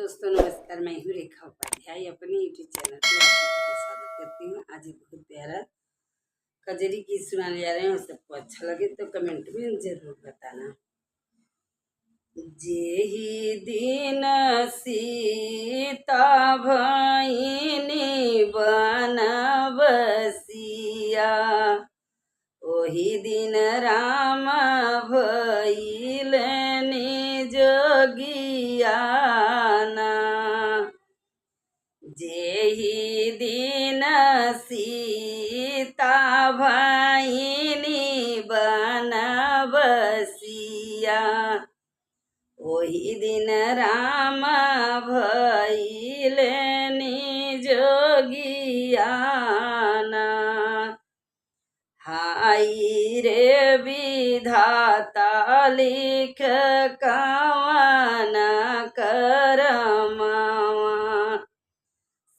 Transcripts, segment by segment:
दोस्तों नमस्कार। मैं हूँ रेखा उपाध्याय, अपने यूट्यूब चैनल पर आप सभी का स्वागत करती हूँ। आज एक बहुत प्यारा कजरी की सुनाने जा रहे हैं और सबको अच्छा लगे तो कमेंट में जरूर बताना। जेहि दिन सीता भइनी बनबसिया, ओही दिन राम भइलनि जोगियाना। जेहि दिन सीता भइनी बनबसिया, ओही दिन राम भइलनि जोगियाना। हाय रे विधाता लिख कवन करमावा,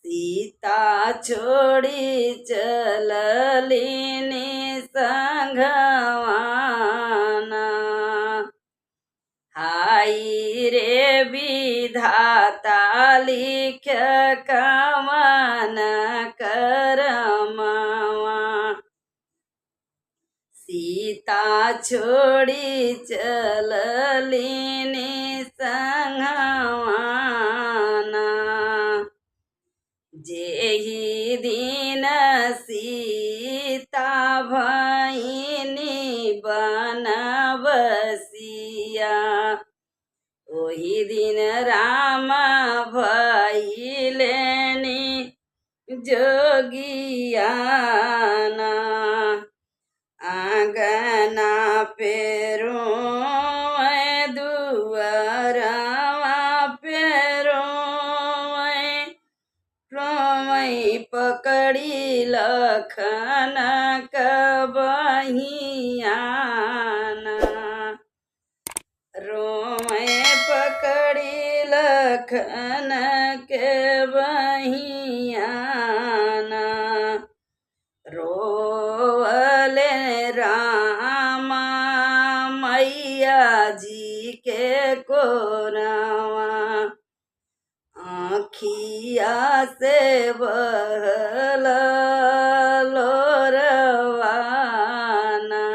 सीता छोड़ी चललिनी संघवाना। हाय रे विधाता लिख कवन करमावा, सीता छोड़ी चललिनी संघवाना। जेहि दिन सीता भइनी बनबसिया, ओही दिन राम भइलनि जोगियाना। आंगना पेरो दुआरवा पेरो पकड़ी लखन कबहियाना। रोए पकड़ी लखन के बहियाना। रोवले रामा मैया जी के कोरवा, आँखिया से बहल लोरवाना।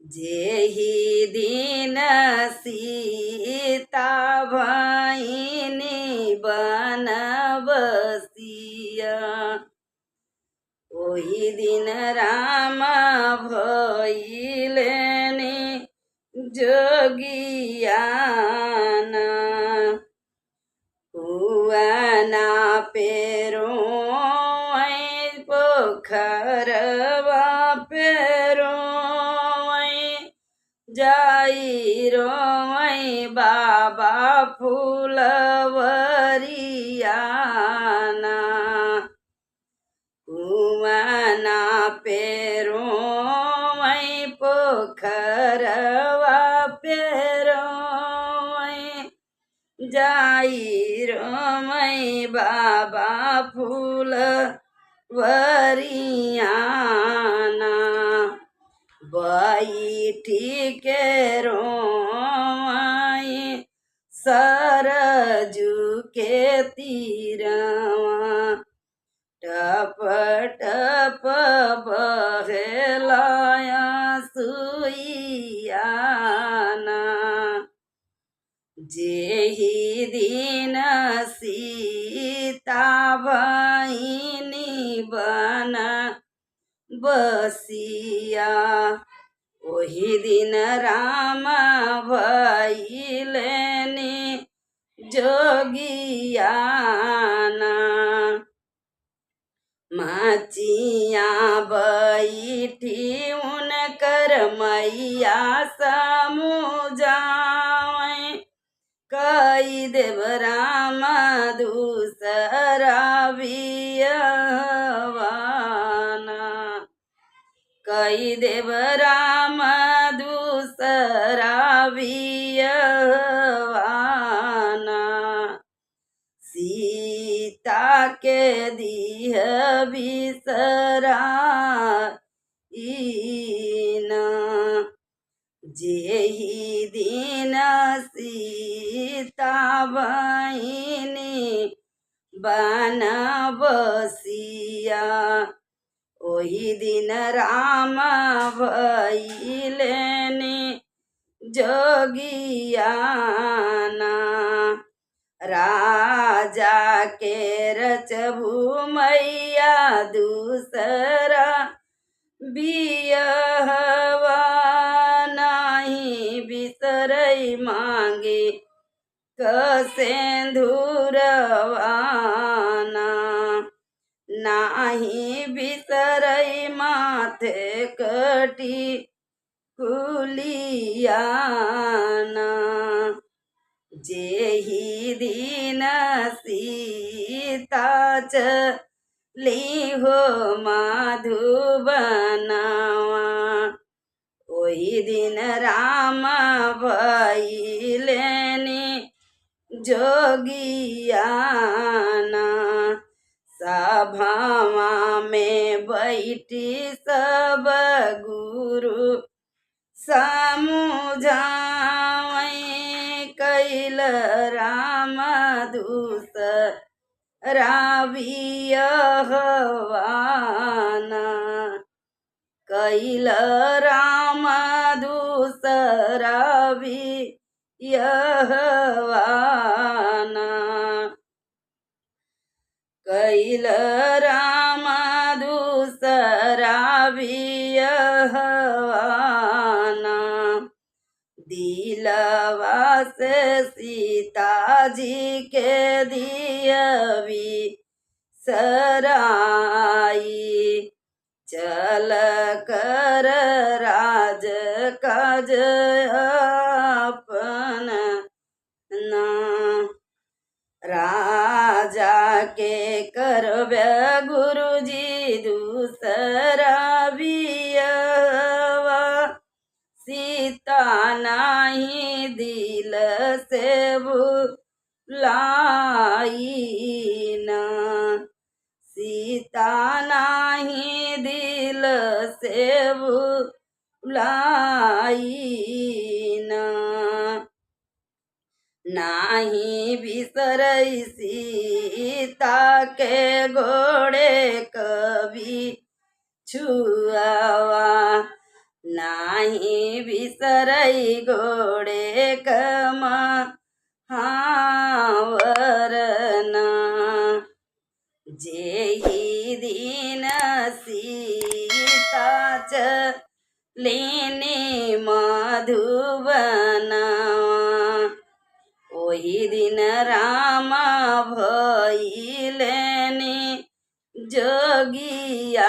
जेहि दिन सीता भइनी बनबसिया, ओही दिन राम भइलनि जोगियाना। कुआना पेरो पोखरवा पेरो जाई रोई बाबा फुलवरियाना। कुआना पेरो पोखरवा पेरो जाई रोई बाबा फुलवरियाना। बैठी के रोई सरजू के तीरवा, टप टप बहेलाया सुइयाना। जेहि दिन सीता भइनी बनबसिया, ओही दिन राम भइलनि जोगियाना। माचिया बैठी उनकर मैया समुझावै, कई देव राम दूसरा बियहवाना। कई देव राम दूसरा बियहवाना। सीता के दिह बिसराइना। जेहि दिन सीता सीता बहिनी बनबसिया ओही दिन राम भइलेनि जोगियाना राजा के रचबू मैया दूसरा बियहवा नहीं बिसरई मांगे कसेंधुरवाना नाही बिसरई माथे कटी कुलियाना जेहि दिन सीता चली हो मधुबनवा ओही दिन राम भइलेनि जोगियाना सभावा में बैठी सब गुरु समुझावै कैल राम दूसरा बियहवाना कैल राम दूसरा बियहवाना कैल राम दूसरा बियहवाना दिलवा से सीता जी के दियवी सराई चल कर राज काज अपन ना राजा के करबे गुरुजी दूसरा बियवा सीता नाही दिल से भुलाईना सीता नाही दिल से भुलाईना नाही बिसरई सीता के घोड़े कभी छुआवा नाही बिसरई घोड़े कमावरना जेहि दिन सीता चलिनि मधुबनवा ओही दिन राम भइलेनि जोगियाना।